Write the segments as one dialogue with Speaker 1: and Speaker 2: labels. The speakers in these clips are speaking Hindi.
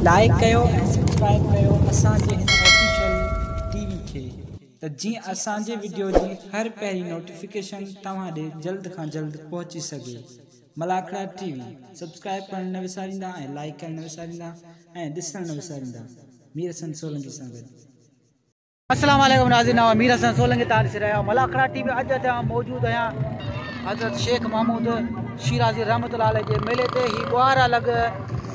Speaker 1: लाइक कयो ऐं सब्सक्राइब कयो असांजे हिन ऑफिशियल टीवी खे त जीअं असांजे वीडियो जी हर पहिरीं नोटिफिकेशन तव्हां ॾे जल्द खां जल्द पहुची सघे। मलाखड़ा टीवी सब्सक्राइब करण न विसारींदा ऐं लाइक करण न विसारींदा ऐं ॾिसण न विसारींदा। मीर हसन सोलंकी सां गॾु।
Speaker 2: अस्सलाम वालेकुम नाज़रीन, मीर हसन सोलंकी तव्हां ॾिसी रहिया आहियो मलाखड़ा टीवी। अॼु हिते मौजूद आहियां हज़रत शेख महमूद शिराज़ी रहमतुल्लाह अलैह जे मेले ते। ही ॿुहार अलॻि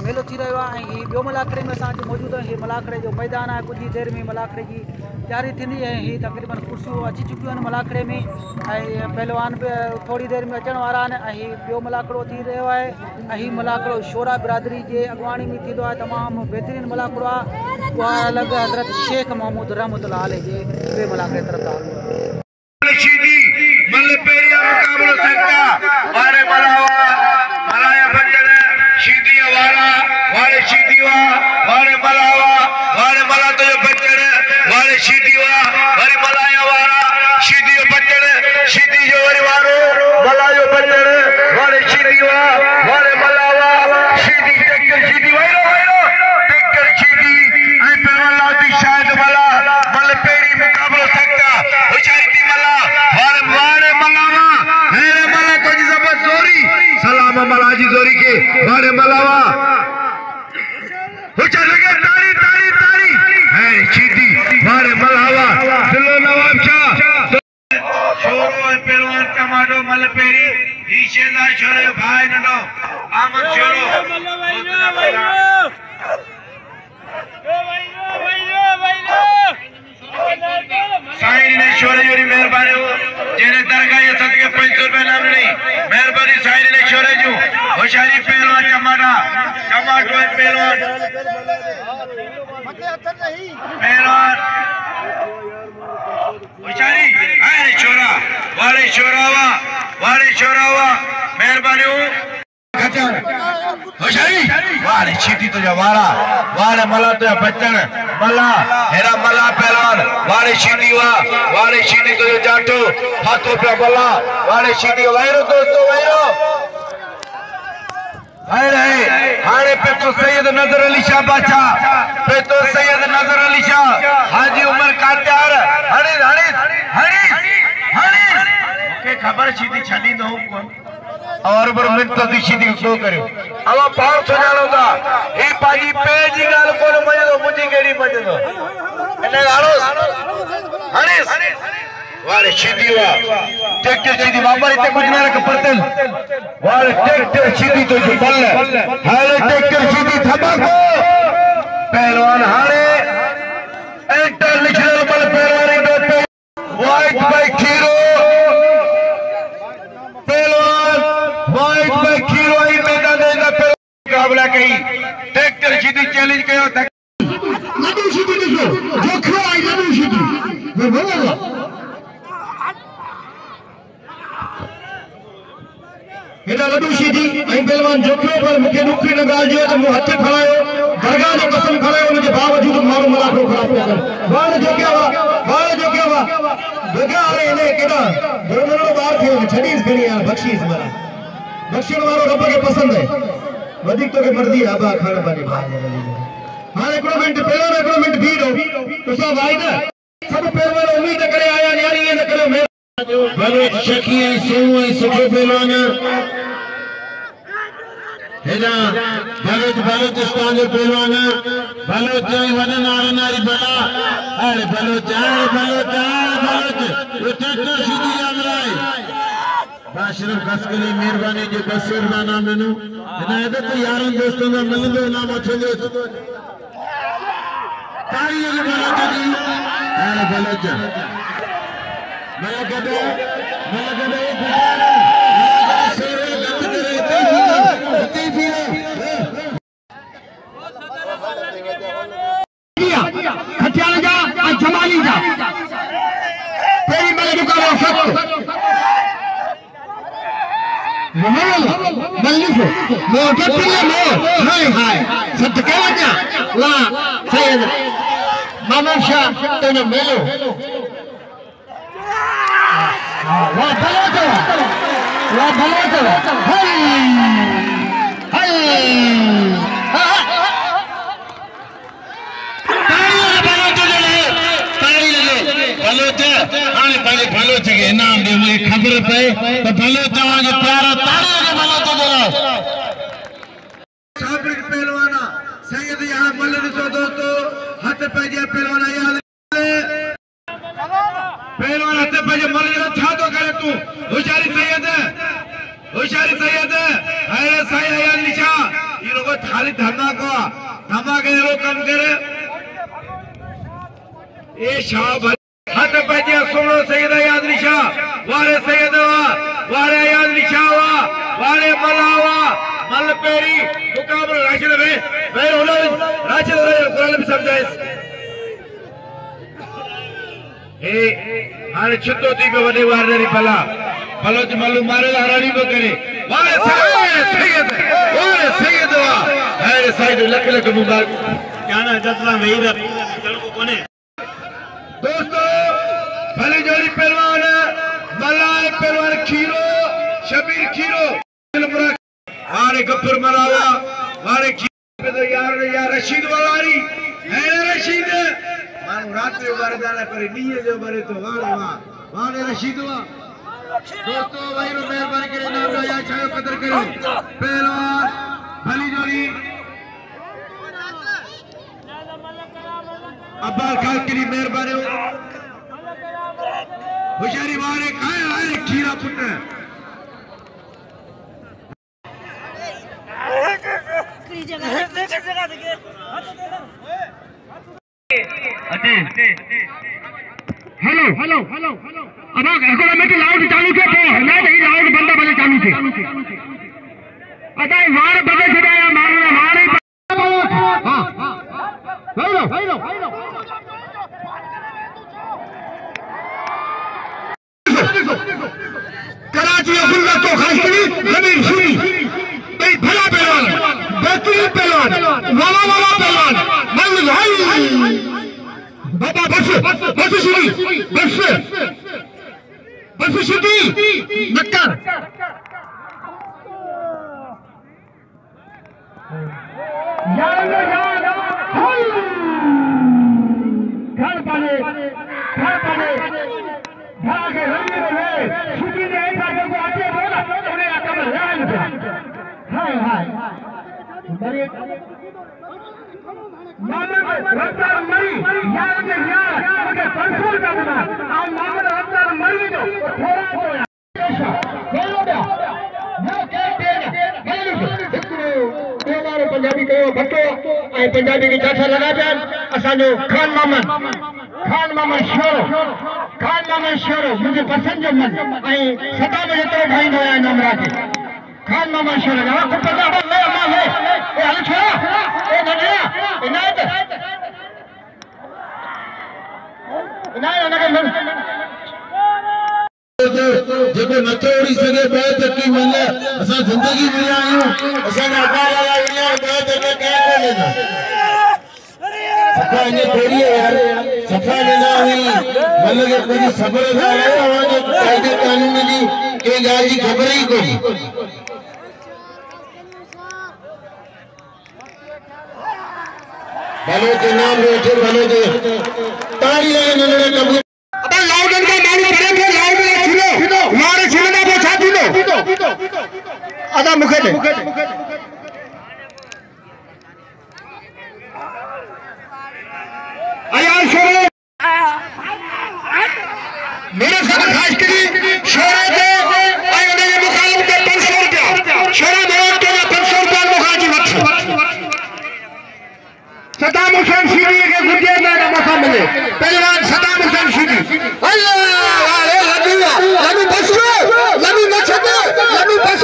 Speaker 2: मेलो थी रहियो आहे ऐं ही ॿियो मलाखड़े में असां मौजूद आहियूं। ही मलाखड़े जो मैदान आहे। कुछ ही देर में मलाखड़े जी तैयारी थींदी ऐं ही तक़रीबन कुर्सियूं अची चुकियूं आहिनि मलाखड़े में ऐं पहलवान बि थोड़ी देर में अचण वारा आहिनि ऐं ही ॿियो मलाखड़ो थी रहियो आहे ऐं ही मलाखड़ो शोरा बिरादरी जे अॻवाणी में थींदो आहे। तमामु बहितरीनु मलाखड़ो आहे। ॿुहार अलॻि हज़रत शेख महमूद रहमतुल्लाह अलैह जे ॿिए मलाखड़े तरफ़ था।
Speaker 3: मलाजी जोरी के वारे मलावा हो चल लगे तारी तारी तारी है चीटी वारे मलावा दिलो नवाब शाह छोरो पहलवान टमाटो मलपेरी ईशेदा छोरे भाई ननो आमद छोरो साईं ने छोरे जोरी मेहरबानी हो जेने दरगाह ये सदके 500 रुपए नाम नहीं मेहरबानी साईं ने छोरे जो होशियारी पहलवान टमाटो पहलवान पहलवान होशियारी अरे छोरा वाले छोरावा मेहरबानी हो होशियारी वाले चीटी तुझा वाले मला तुझा बच्चन मला हेरा मला पहलवान वाले चीटी तुझो जाटो हाथों पे मला वाले चीटी वायरो दोस्तों वायरो हाणे पे तो सैयद नजर अली शाह बादशाह पे तो सैयद नजर अली शाह हाजी उमर कात्यार हणी के खबर सीधी छडी दो और बर मिनट तो सीधी को करियो अवा पार सुजानो ता ए पाजी पे जी गाल कोन मजो मुजी केडी मजो एने गालो हणी वारे सीधी वा ट्रैक्टर सीधी बाबर इते कुछ ना रख परतल वारे ट्रैक्टर सीधी तो जो बल हाले ट्रैक्टर सीधी थबाको पहलवान हाले इंटरनेशनल बल पहलवान दो वाइट बाई खीरो पहलवान वाइट बाई खीरो ही मैदान में मुकाबला कई ट्रैक्टर सीधी चैलेंज कयो नदू सीधी देखो जोखो आई नदू सीधी वो बोलो हेदा लडू सीधी ऐं पहलवान जोखियो पर मुखे दुखी न गाल जो तो मु हथ खड़ायो दरगाह जो कसम खड़ायो उनके बावजूद मारो मलाखड़ो खराब कर बाल जो क्या वा बगा अरे ने केदा दोनों बार थियो छडीस गणी यार बख्शीस मारा बख्शीण वारो रब के पसंद है वधिक तो के मर्जी आबा खान बानी हां एकड़ो मिनट पहलवान एकड़ो मिनट भीड़ो तो सब भाई ना सब पहलवान उम्मीद करे आया यानी ये न करे भलो शकी सोमो सुठो पहलवान हेदा भलो स्थान जो पहलवान भलो चाहे वडन नारी बड़ा अरे भलो ये ट्रैक्टर सीधी आमराई बाशरफ कसकली मेहरबानी जो बसर दा नाम नु हिदायत तो यारन दोस्तों का मिलंदो नाम अचंदो तारी जो भलो जी अरे भलो मलगदे खटियाल जा जमाली जा तेरी मल दुकानो सख्त मल्लिफो मो केपिले मो हाय सत के वजा ला सैयद मामूद शाह तेने मेलो वाह भलो तो आने पंहिंजे भलो खे इनाम ॾे मूंखे ख़बर पए त भलो चवां जो प्यारो ताड़ीअ खे भलो थो ॾियो साबिक़ पहलवान सैयद यहाँ मल ॾिसो दोस्तो हथ पंहिंजे पहलवान याद पहलवान हथ पंहिंजे मल जो छा थो करे तूं होशियारी सैयद अरे साईं याद निशा ये लोग खाली धमाको धमाके रो कम करे ए शाह हथ पंहिंजे सोनो सैयद याद निशा वारे सैयद वारे याद निशा वारे मलावा मल पेरी मुकाबला राशिद में बैर होना राशिद कुरान भी समझाइस ए हाने छुतो थी पे वडे वार रे भला भलो ज मालूम मारे हरानी को करे वारे सैयद अरे सैयद लख लख मुबारक जाना जतला मेरा चल को कोने दोस्तों भले जोड़ी पहलवान मलाए पहलवान खीरो शबीर खीरो वारे गफर मलावा वारे खीरो तो यार रशीद वारी है रशीद मानो रात में वरदाना करे नीए जो बरे तो वारे रशीद दोस्तों भाई रो मेहरबानी करे नाम या छायो कदर करो पहलवान भली जोड़ी अब्बास खान के लिए मेहरबानी होशियारी वारे खाए खीरा पुत्र हेलो अब एकोड़ा में लाउड चालू थे तो ना ही लाउड बंदा भले चालू थे अदा वार बगे छड़ाया मारना वारे हां हेलो कराची अब्दुल्ला तो खासकरी जमीन सुनी भाई भला पहलवान बेहतरीन पहलवान वाला पहलवान मल भाई बाबा बस सुनी बस सुनी नक्कर यार घर पाले भागे रंग रहे सुनी ने ऐसा को आते बोला उन्हें अकल लाल हाय बड़े मामले रफ्तार मरी यार के ओके परसों का बना आ मामले रफ्तार मरी जो थोड़ा बोलो वो कहते हैं बेवारो पंजाबी कयो भट्टो ए पंजाबी की चाचा लगा जान असाजो खान मामन शोरो मुझे पसंद जो मन ए सदा में तो भाई नया नाम राखे खान मामन शोरो ना को पता है अम्मा है ए हल छोरा ए नडिया इनायत जेको नथो उड़ी सके बहुत की मन असा जिंदगी में आयो असा ना अकाल आया दुनिया बहुत में क्या कोने सफा ने थोड़ी यार सफा ने ना हुई मन के कोई सबर ना आया आवाज कायदे कानून की के गाल की खबर ही कोई भलो के नाम रोटे भलो के ताड़ी लगे नने कबूल अब लाउडन का मालूम पड़े के लाउड छिलो मारे छिलना पे छाती लो आधा मुखे दे आया शोरे मेरे साथ खास करी शोरे दे आए उन्हें मुकाम के 500 रुपया शोरे मेरे के 500 रुपया मुखाजी वक्त सदाम हुसैन सीधी के गुर्जे में मौका मिले पहलवान सदाम हुसैन सीधी अल्लाह वाले लबी बस लबी न छके लबी बस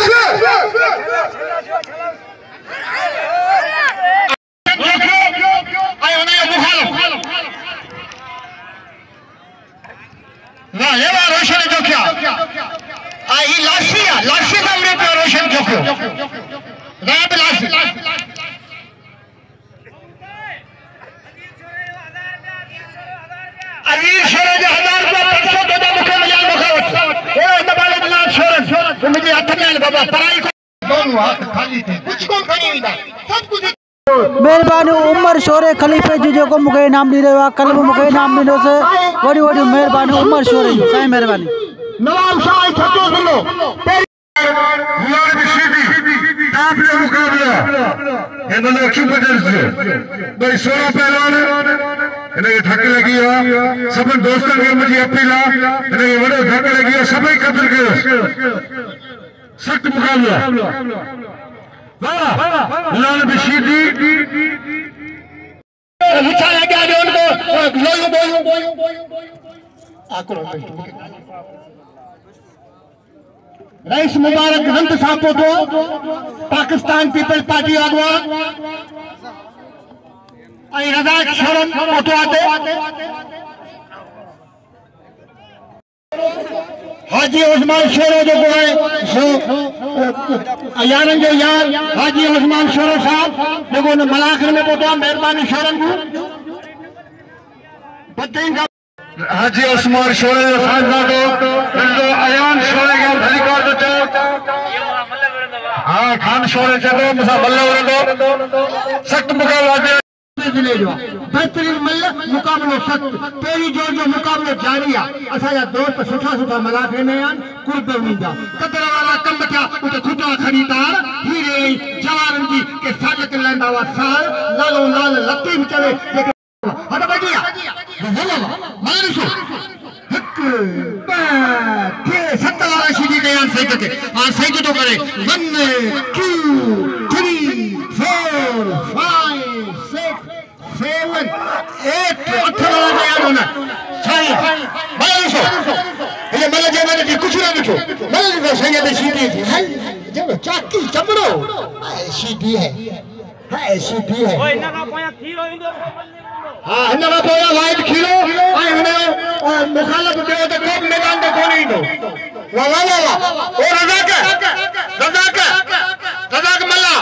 Speaker 3: आए उन्हें मुखालफ वाह ये बात रोशन जो क्या आई लाशी का मेरे पे रोशन जो क्यों रात लाशी अजीज शोरे जो 1000 रुपया 500 देदा मुखे मिलिया मुखे ए दबाले दिला शोरे मुझे हथ में बाबा पराई को दोनों हाथ खाली थे कुछ को खणी विदा सब कुछ
Speaker 2: मेहरबानी उमर शोरे खलीफे जो मुझे इनाम दी रहा कल भी मुझे इनाम दी वही वही मेहरबानी उमर शोरे जो साईं मेहरबानी
Speaker 3: नवाब शाह 36 किलो मुकाबला भाई 16 पहलवान इनके धक लगी है सब दोस्तों के मुझे अपील है इनके बड़े धक लगी है सभी कदर के सख्त मुकाबला बिलाल बशीदी विचार क्या है उनको रईस मुबारक हंत साहब पोतो पाकिस्तान पीपल्स पार्टी अगवा रज़ाक शोरम पोतो आते हाजी उस्मान शोरो जो यारन जो यार हाजी उस्मान शोरो साहब जो मलाखर में पोतो मेहरबानी शोरन को हाजी उस्मान शोरे अयान शोरे हाँ खान शोरे चलो मुसा मल्ल सख्त मुकाबला बेहतरीन मल्ल मुकाबलो सख्त पहिरीं जोर जो मुकाबलो जारी आहे असांजा दोस्त सुठा सुठा मलाखे में आहिनि कुर्ब वेंदा कदर वारा कम थिया उते खुटा ख़रीदार हीरे जवाननि जी के साजत लहंदा हुआ साल लालो लाल लतीफ़ चवे हट बढ़िया मल्ल ॾिसो हिकु ॿ 7 वारा शीदी कया सही के हां सही तो करे 1 2 3 4 5 6 7 8 वाला कया होना सही मल्ल ॾिसो ये मल्ल जे मैंने कुछ ना ॾिठो मल्ल ॾिसो सही ते शीदी थी हल जब चाकी चमड़ो शीदी है शीदी है ओए इना का पोया खीरो इंदो हाँ हिन्ना पोया वाइट खीरो आई हुने मुखालफ देव तो कोप मैदान ते कोनी इंदो वाह वाह वाह ओ रज़ाक मल्ला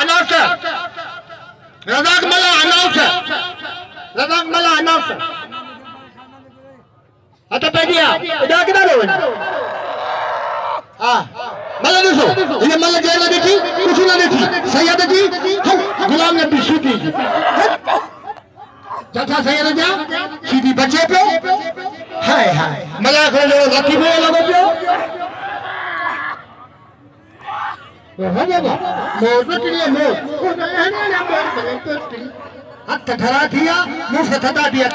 Speaker 3: अनाउंस रज़ाक मल्ला अनाउंस अत पेडिया इदा किदा लो हां मल्ला ॾिसो ये मल्ला जेल ॾिठी कुछ न ॾिठी सैयद जी गुलाम नबी शूटी चौथा सैयद जा सीधी बचे पे हाय हाय मल्ला को जो लकी पे लगो पियो हो बाबा मोटली हथ धरा दिया मुंह से थदा दिया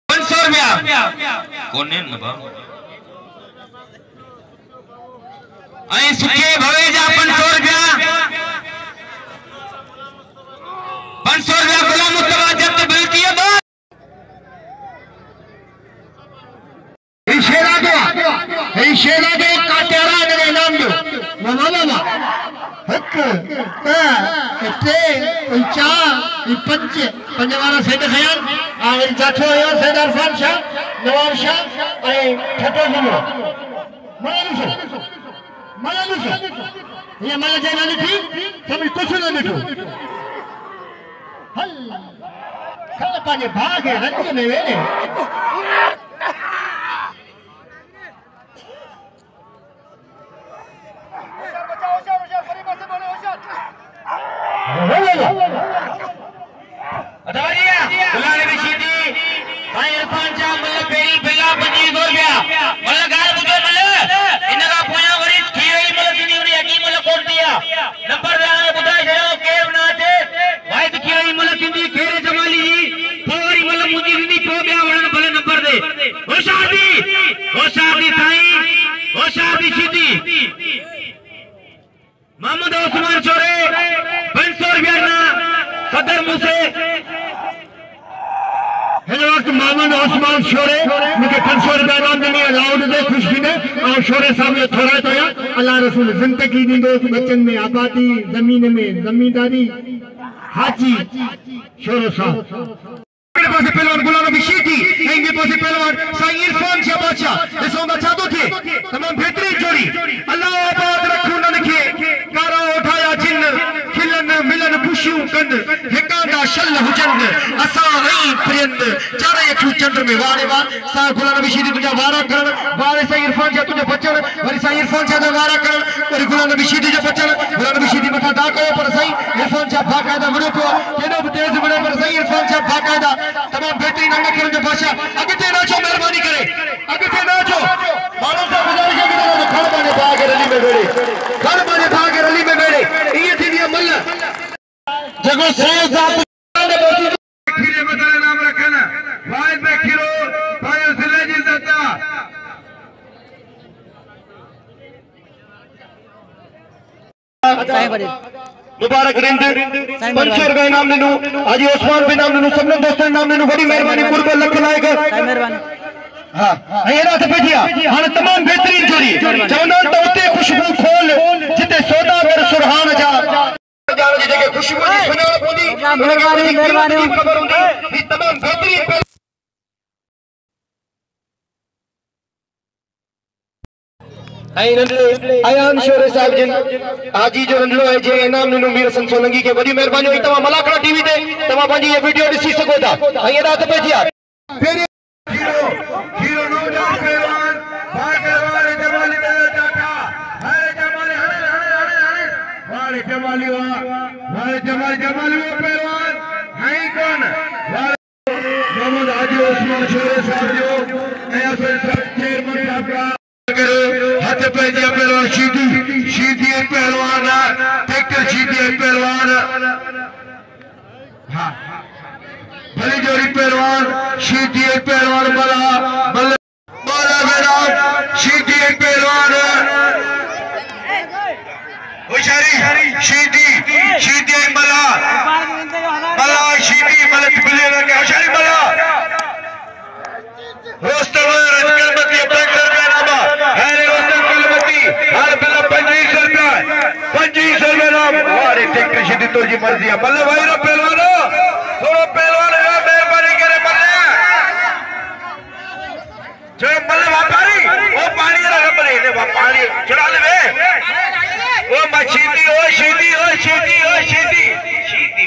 Speaker 3: 500 रुपया कोने न बा आई सुखे भवे जा 500 रुपया 500 रुपया गुलाम मुस्तफा जब बिल्की है शेरा दो काटेरा ने इनाम दो वाह हक ते चार 5 वाला सेट खयाल आ जाठो यो सैयद अरफान शाह नवाब शाह ए ठटो जिलो मल्ल ये मल्ल जे न ॾिठी सभी कुछ न ॾिठो हल खल पाजे भागे रंग में वेले मोहम्मद उस्मान शोरे 500 रुपया सदर मुझसे वक्त मोहम्मद उस्मान शोरे मुझे 500 रुपया इनाम देने अलाउड दे खुशी ने और शोरे साहब ने थोड़ा तो या अल्लाह रसूल जिंदगी दी दो बच्चन में आबादी जमीन में जमींदारी हाजी शोरे साहब पासे पहलवान गुलाम नबी शीदी एंगे पासे पहलवान साईं इरफान शाह बादशाह इसो बचा दो थे तमाम बेहतरीन जोड़ी अल्लाह आबाद रखो न लिखे कारा उठाया जिन खिलन मिलन खुशियों कंद हिकांदा शल हुजंद असा रही प्रियंद चारे अखू चंद्र में वारे वार सा गुलाम नबी शीदी तुझा वारा करण वारे साईं इरफान शाह तुझे बचन वरी साईं इरफान शाह वारा करण वरी गुलाम नबी शीदी जो बचन गुलाम नबी शीदी मथा दा कयो पर साईं इरफान शाह बाकायदा वड़ो पियो केडो जने से जात खीरे बताने नाम रखना वाइद में खीरो भाई जिले जी सत्ता मुबारक रिंद पंचर का नाम लेनु आज उस्मान भी नाम लेनु सबने दोस्तों नाम लेनु बड़ी मेहरबानी कुर्ब लख लाएगा
Speaker 2: मेहरबानी
Speaker 3: हां ये रात पेटिया हां तमाम बेहतरीन जोड़ी चवना तो उते खुशबू खोल जिते सौदागर सुरहान जा जान जी के खुशबू जी सुना पोदी
Speaker 2: मेहरबानी मेहरबानी
Speaker 3: खबर हुंदी तमाम बेहतरीन आयान शोरे साहब जिन आजी जो नंढड़ो है जे इनाम ॾिनो मीर हसन सोलंकी के वॾी महिरबानी हुई तव्हां मलाकड़ा टीवी ते तव्हां पंहिंजी ये वीडियो ॾिसी सघो था ऐं राति पइजी आहे फिर हीरो नौजवान पहलवान भाई पहलवान जमाली में जाटा हरे जमाली हरे वाले जमाली जमाली वो पहलवान है कौन मोहम्मद हाजी उस्मान शोरे साहब जो ऐं चेयरमैन साहब का हाथ पे दिया पहलवान शीधी पहलवान ट्रैक्टर शीधी पहलवान हाँ भली जोड़ी पहलवान शीधी पहलवान बाला बेरा शीधी पहलवान होशियारी शीधी बला शीधी मलत बिले लगे होशियारी बला रोस्टर रजकलमती ट्रैक्टर का नामा है रोस्टर कलमती हर बिल 25 रुपए नाम वारे ट्रैक्टर शीधी तो जी मर्जी है बल्ले भाई रो पहलवानो थोड़ा पहलवान है मेहरबानी करे बल्ले जो बल्ले व्यापारी वो पानी रहा बल्ले ने वो पानी चढ़ा ले वे वो मशीदी ओ शीधी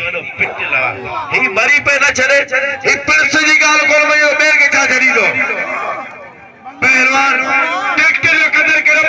Speaker 3: वालो पिट लगा ही मरी पे ना चले ही पिट से जी गाल कोल में मेर के जा छड़ी दो पहलवान ट्रैक्टर जो कदर करे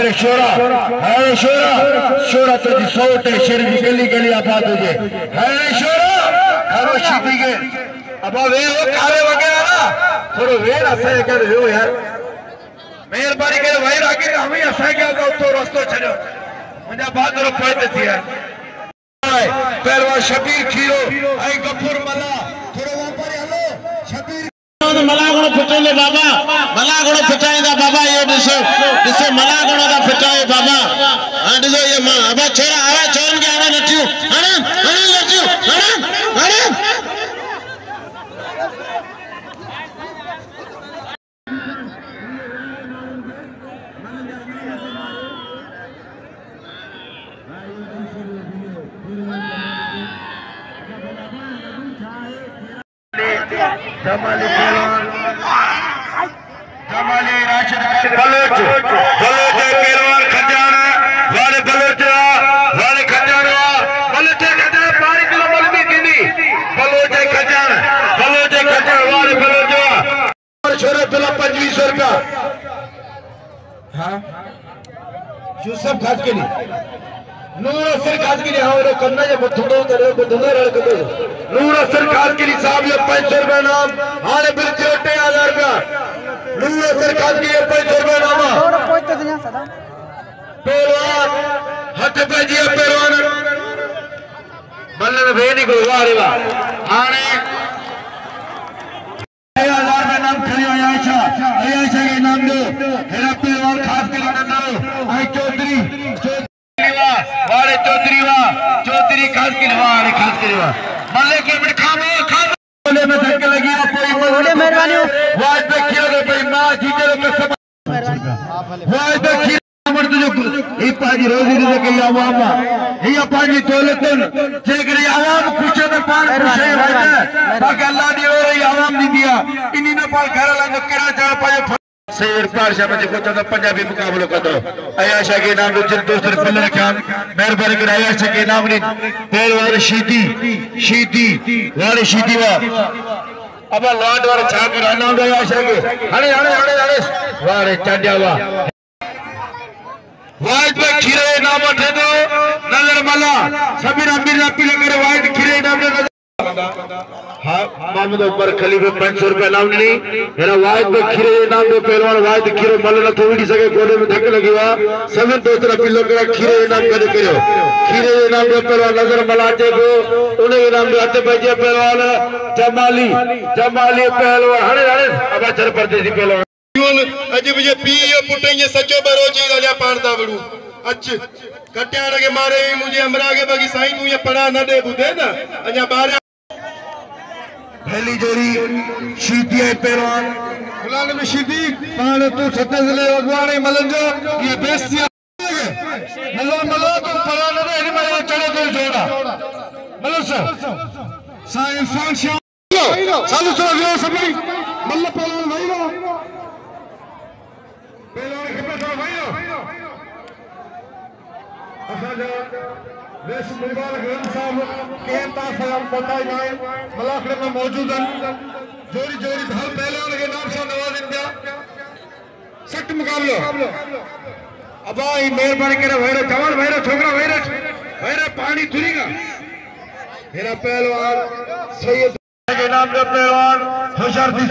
Speaker 3: हरे शोरा तो जी सोट है शेर की गली आबाद हो जाए हरे शोरा हरो शीधी के अब वे वो काले वगैरह ना थोड़ो वे ना सही कर लो यार मेहरबानी करे भाई राके हम ही सही क्या का तो रास्ता छड़ो मुझे बात रो पड़ते थी यार पहलवान शबीर खीरो आई गफूर मला थोड़ो व्यापारी हलो शबीर मलागणो फिटाइले बाबा मलागणो फिटाइंदा बाबा ये दिसो मलागणो दा फिटाए बाबा हां दिसो ये मां अब छोरा आवे छोरन के आवे नटियो हण नटियो हण जमाली पहलवान जमाली राशिद बलोच पहलवान खजाना वाले खजाना बलोच खजाना पानी किलो मलमी किनी बलोच खजाना वाले बलोच और छोरे पिला 2500 रुपया हां यूसुफ खास के लिए नूर असर खास के लिए हां करना है थोड़ो करे बदना रल के नूर असर खास के लिए साहब ये 500 रुपया नाम हाने बिल 6000 रुपया नूर असर खास के लिए 500 रुपया नाम
Speaker 2: और पहुंचते थे यहां सदा
Speaker 3: पहलवान हाथ पे जी पहलवान बल्ले वे नहीं कोई वाह रे वाह हाने 6000 रुपया नाम खड़ी हो आयशा के नाम दो हेरा पहलवान खास के लिए नाम आई चौधरी वाले चौधरी खास के वारे खास के मल्ले के मिट खामो बोले में धक्के लगी कोई
Speaker 2: बोले मेहरबानी
Speaker 3: वाज पे खिलो भाई मां जीते लो कसम वाज पे खिलो मर्द जो ई पाजी रोजी दे के आवाम ई पाजी दौलतन जेकर आवाम खुश है पान खुश है बाकी अल्लाह दी और आवाम दी दिया इन्हीं ने पाल घर ला करा जा पाए सैयद पारशा में को तो पंजाबी मुकाबलो कर दो अयाशा के नाम जो दोस्त पिल्लर खान मेहरबानी कर अयाशा के नाम ने पहलवान शीती वाले शीती वा अब लॉर्ड वाले छा कर नाम दे अयाशा के हणे वाले चढ़या वा वाइट पे खीरे नाम उठे दो नजर मला सबीरा मिर्जा पीले करे वाइट खीरे नाम दे हां मोहम्मद उमर खलीफे 500 रुपए नाम नहीं मेरा वाइट पे खीरे नाम दे पहलवान वाइट खीरे मल न थोड़ी सके गोले में धक्के लगी वा सब दोस्त पीले करे खीरे नाम करे करो खीरे नाम दे पहलवान नजर मला जे को उन्हें नाम दे हथे बजे पहलवान जमाली पहलवान हणे अब चर परदेसी पहलवान अज मुझे पी पुटे ये सचो बरोजी गलिया पाड़दा बड़ू अच्छ कट्याड़ के मारे मुझे हमरा के बाकी साईं तू ये पढ़ा न दे बुदे ना अजा बारे पहली जोड़ी शीती है पहलवान गुलाल में शीती पाण तू छत्तीस ले अगवाने मलन जो ये बेस्तिया मलो तू पढ़ा न दे इन में चले तो जोड़ा मलो साईं फंक्शन चालू चलो लो सभी मल्ल पहलवान भाई लो पहलवान के पास भाइयों असाजा देश मुबारक रन साहब के पास सलाम बताई जाए मलाखड़े में मौजूद हैं जोड़ी हर पहलवान के नाम से नवाज इंडिया सख्त मुकाबला अब आई मेहरबानी करे भैरव जवान भैरव छोकरा भैरव पानी तुरीगा मेरा पहलवान सैयद के नाम पे पहलवान होशियारती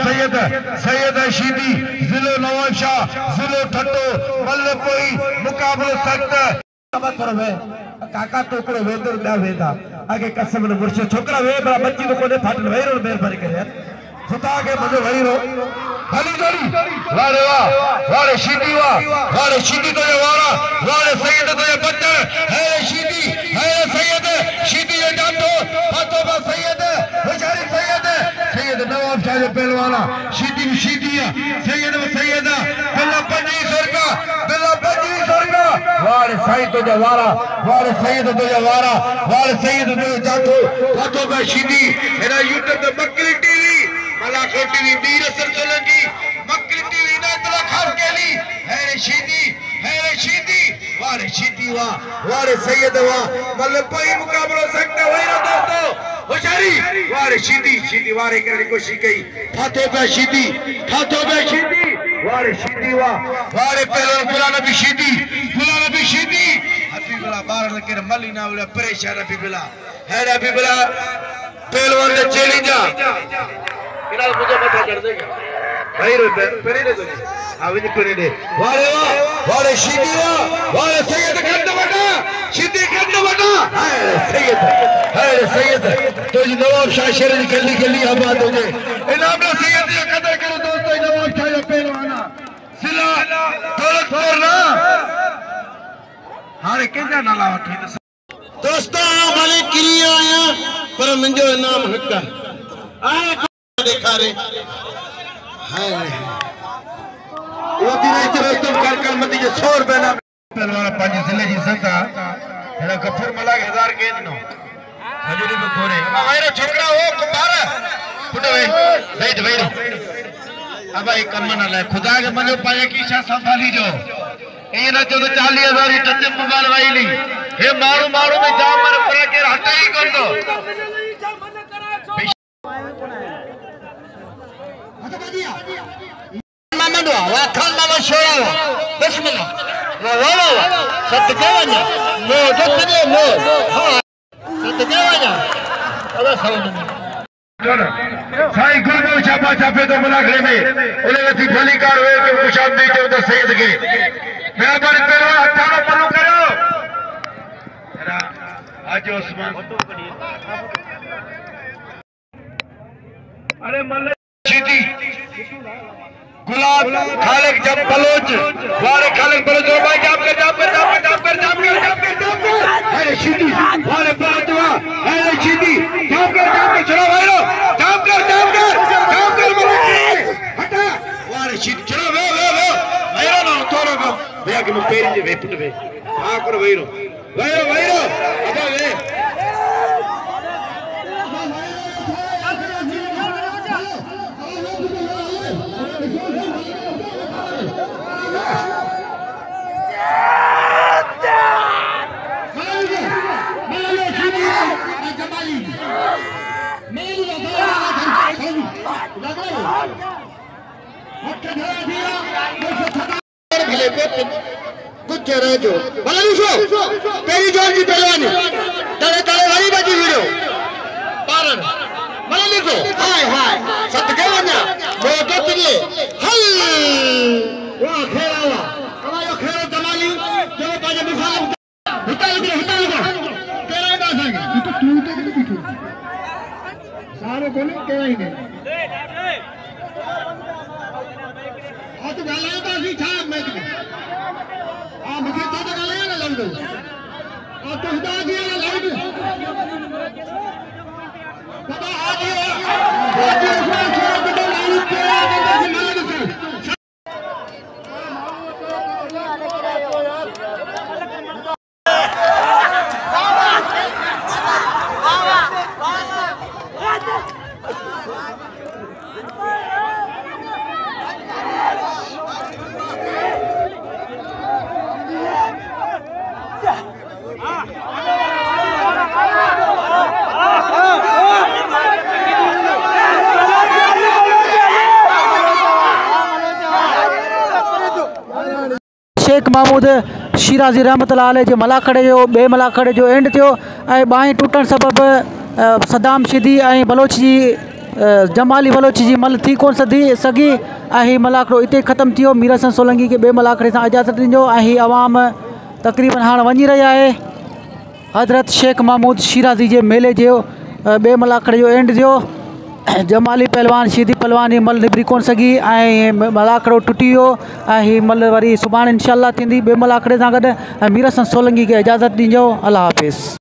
Speaker 3: सैयद है शीदी जिले नवाब शाह जिले ठट्टो मल्ले कोई मुकाबलो सख्त काका टोकरो वेंदर दा वेदा आगे कसम ने मुर्शद छोकरा वे बड़ा बच्ची तो कोने फाटन वैरो मेहरबानी करे खुदा के मजो वैरो हली जोड़ी वारे वारे शीदी तो ये वारे सैयद तो ये बच्चन है शीदी ये डांटो हाथों का सैयद बेचारी सैयद नवाब शाह पहलवाना शीदी सैयद बिल्ला 2500 का वारे साईं तो जवारा वारे सैयद तो जवारा वारे सैयद तो जातो हाथों का शीदी मेरा यूट्यूब पे मक्कली टीवी मलाखो टीवी मीर असर सोलंकी मक्कली टीवी ना इतना खास केली है रे शीदी वारे सैयद मतलब कोई मुकाबला सकता वही ना दोस्तों होशियारी वारे शीदी वारे करने की कोशिश की हाथों पे शीदी वारे पहलवान गुलाम नबी शीदी हबीबुल्लाह बार लगे मली ना उड़ा परेशान हबीबुल्लाह पहलवान ने चैलेंज इनाल मुझे मथा कर देगा भाई रे परे दे आवे परे दे वारे शीदी वारे सैयद कंद बटा है सैयद तो जी नवाब शाह शेर की गली आबाद हो गए इनाम ने सैयद की कदर करो दोस्तों नवाब शाह पहलवाना सिला दौलतपुर ना हारे केजा नाला वठी दोस्तों भले किरी आया पर मुंजो इनाम हक आए देखा रे हाय वो दिन दोस्तों कर मत जे 100 रुपए ना पहलवान 5 जिले जी संता एड़ा गफर मला 1000 के दिनो हजूरी में खोरे मेरा छोकरा हो कुमार फुटे भाई अब भाई कम ना ले खुदा के मनो पाए की छा संभाली जो ए ना जो 40000 टते मोबाइल वाईली हे मारू में जाम मर पर के हटा ही कर दो मामडो वा खान मामा छोड़ा बिस्मिल्लाह वा सत देवना नो दे नो हां सत देवना अबे समझ साईं गुरु शाबा छापे तो मुलाखड़े में उन्हें थी फलीकार हुए कि खुशामदी जो तो सैयद के मेहरबानी पहलवान हथानो पल्लू करो आज उस्मान अरे मल्ले शीदी गुलाब खालिक जब बलोच वारे खालिक बलोच भाई जाप कर अरे शीदी वारे बलोचवा पुट वे आ कर वैरो अबे वे कुछ कह रहे जो भला दूसरो तेरी जोन की पहलवानी तड़े तड़े वही बची वीडियो पारण भला देखो हाय हाय सत के वना वो तो तिले हल वाह खेला कमायो खेलो जमाली जो बाजे मिसाल हिता लगा तेरा ना संगे तू तो सारे बोले केरा ही नहीं आ तो गाला तो सी था मैच में आ मुझे तो गाला ना लग दो आ तो हटा दिया ना लाइट पता आ गया तो लाइट के
Speaker 2: शेख महमूद शीराज़ी रहमतुल्लाह अलैह जे मलाखड़े जो बे मलाखड़े जो एंड थियो ऐं बाहीं टुटण सबब सदाम शिदी ऐं बलोच जी जमाली बलोच जी मल थी कोन सघी ऐं हीउ मलाखड़ो इते ख़त्म थियो। मीर हसन सोलंकी खे बे मलाखड़े सां इजाज़त ॾिजो ऐं हीउ आवाम तक़रीबन हाणे वञी रही आहे हज़रत शेख महमूद शीराज़ी जे मेले जो बे मलाखड़े जो एंड थियो। जमाली पहलवान शीदी पहलवान हीउ मल निबिरी कोन सघी ऐं मलाखड़ो टुटी वियो ऐं हीउ मल वरी सुभाणे इंशाअल्लाह थींदी बे मलाखड़े सां गॾु। मीर हसन सोलंकी खे इजाज़त ॾिजो। अल्लाह हाफ़िज़।